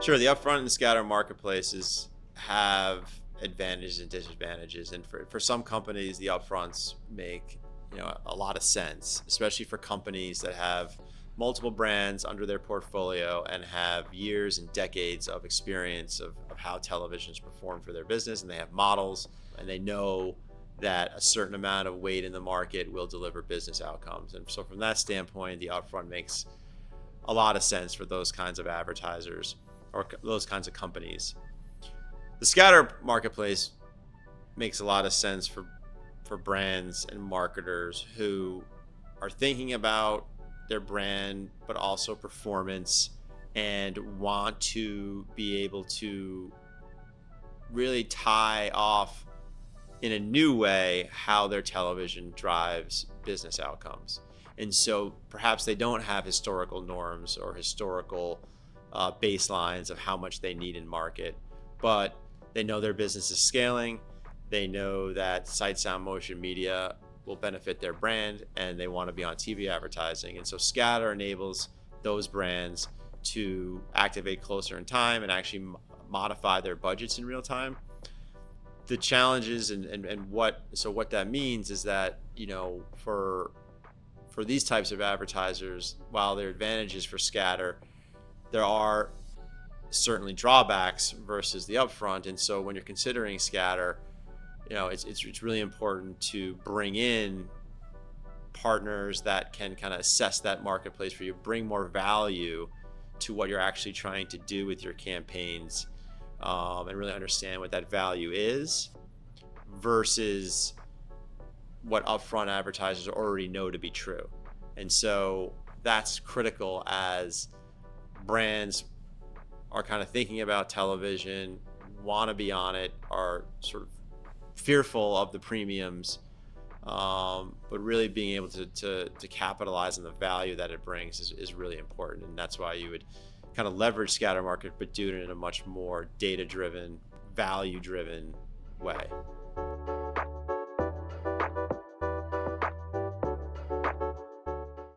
Sure, the upfront and scatter marketplaces have advantages and disadvantages, and for some companies, the upfronts make a lot of sense, especially for companies that have multiple brands under their portfolio and have years and decades of experience of how televisions perform for their business, and they have models and they know that a certain amount of weight in the market will deliver business outcomes. And so from that standpoint, the upfront makes a lot of sense for those kinds of advertisers or those kinds of companies. The scatter marketplace makes a lot of sense for brands and marketers who are thinking about their brand but also performance and want to be able to really tie off in a new way how their television drives business outcomes. And so perhaps they don't have historical norms or historical baselines of how much they need in market, but they know their business is scaling. They know that sight, sound, motion media will benefit their brand, and they want to be on TV advertising. And so scatter enables those brands to activate closer in time and actually modify their budgets in real time. The challenges and what that means is that for these types of advertisers, while there are advantages for scatter, there are certainly drawbacks versus the upfront. And so when you're considering scatter, it's really important to bring in partners that can kind of assess that marketplace for you, bring more value to what you're actually trying to do with your campaigns, and really understand what that value is versus what upfront advertisers already know to be true. And so that's critical as brands are kind of thinking about television, want to be on it, are sort of fearful of the premiums, but really being able to capitalize on the value that it brings is really important. And that's why you would kind of leverage scatter market, but do it in a much more data-driven, value-driven way.